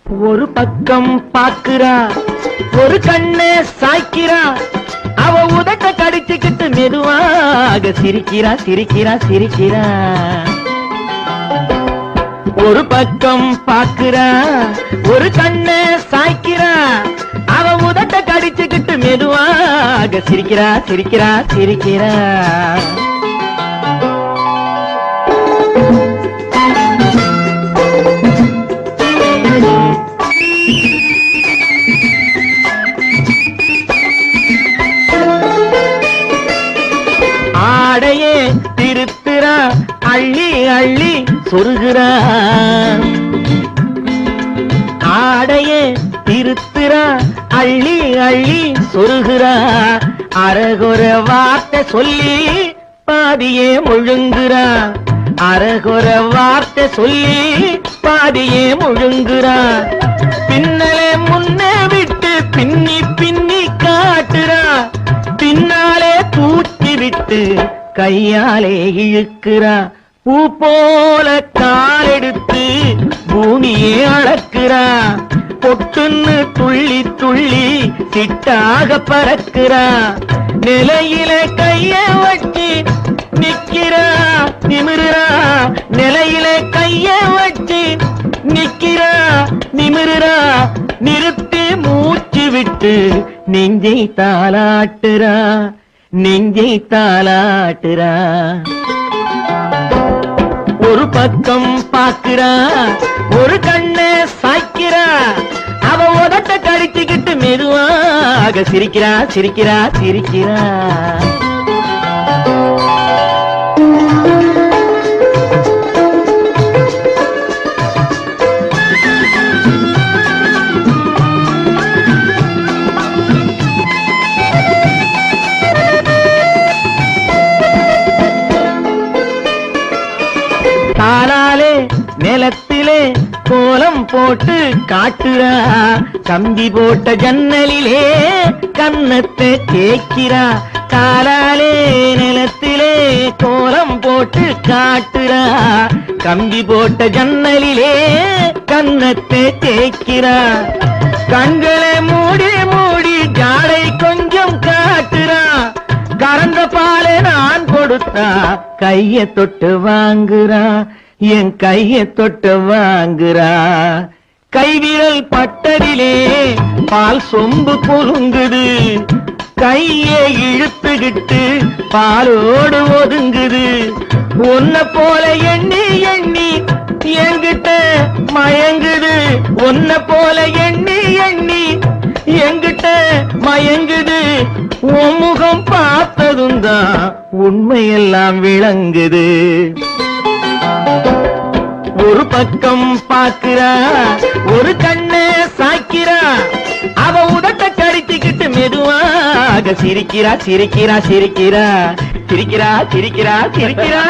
ஒரு பக்கம் பாக்குறா, ஒரு கண்ணை சாய்க்கிறா, அவ உதட்ட கடிச்சுக்கிட்டு மெதுவாக சிரிக்கிறா சிரிக்கிறா சிரிக்கிறா. ஒரு பக்கம் பாக்குறா, ஒரு கண்ணை சாய்க்கிறா, அவ உதட்ட கடிச்சுக்கிட்டு மெதுவாக சிரிக்கிறா சிரிக்கிறா சிரிக்கிறா. ஆடையே திருத்துறா, அள்ளி அள்ளி சொருகிறா. ஆடையே திருத்துறா, அள்ளி அள்ளி சொருகிறா. அரகுற வார்த்தை சொல்லி பாதியே முழுங்குறா. அரகுற வார்த்தை சொல்லி பாதியே முழுங்குறா. பின்னலே முன்னே விட்டு பின்னி பின்னி காட்டுறா. பின்னாலே தூக்கி விட்டு கையாலே இழுக்கிறா. பூ போல காலெடுத்து பூமியே அளக்கிறா. பொட்டுன்னு துள்ளி துள்ளி சிட்டாக பறக்கிறா. நிலையில கைய வச்சு நிக்கிறா நிமிருறா. நிலையில கைய வச்சு நிக்கிறா நிமிருறா. நிறுத்தி மூச்சு விட்டு நெஞ்சை தாலாட்டுறா நெஞ்சை தாலாட்டுறா. ஒரு பக்கம் பாக்குறா, ஒரு கண்ணை சாய்க்கிறா, அவ உதட்ட கடிச்சுக்கிட்டு மெதுவாக சிரிக்கிறா சிரிக்கிறா சிரிக்கிறா. காலாலே நிலத்திலே கோலம் போட்டு காட்டுறா. கம்பி போட்ட ஜன்னலிலே கன்னத்தை தேய்க்கிறா. காலாலே நிலத்திலே கோலம் போட்டு காட்டுறா. கம்பி போட்ட ஜன்னலிலே கன்னத்தை தேய்க்கிறா. கண்களை மூடி மூடி ஜாடை கொஞ்சம் காட்டுறா. கறந்த பாலை நான் கொடுத்தா கைய தொட்டு வாங்குறா. என் கைய தொட்டு வாங்குறா. கைவிரல் பட்டதிலே பால் சொம்பு பொருங்குது. கையை இழுத்துக்கிட்டு பாலோடு ஒதுங்குது. ஒன்ன போல எண்ணி எண்ணி என்கிட்ட மயங்குது. ஒன்ன போல எண்ணி எண்ணி என்கிட்ட மயங்குது. உன் முகம் பார்த்ததும் தான் உண்மையெல்லாம் விளங்குது. ஒரு பக்கம் பாக்குறா, ஒரு கண்ணை சாய்க்கிறா, அவ உதட்ட கடிச்சுக்கிட்டு மெதுவாக சிரிக்கிறா சிரிக்கிறா சிரிக்கிறா சிரிக்கிறா சிரிக்கிறா சிரிக்கிறா.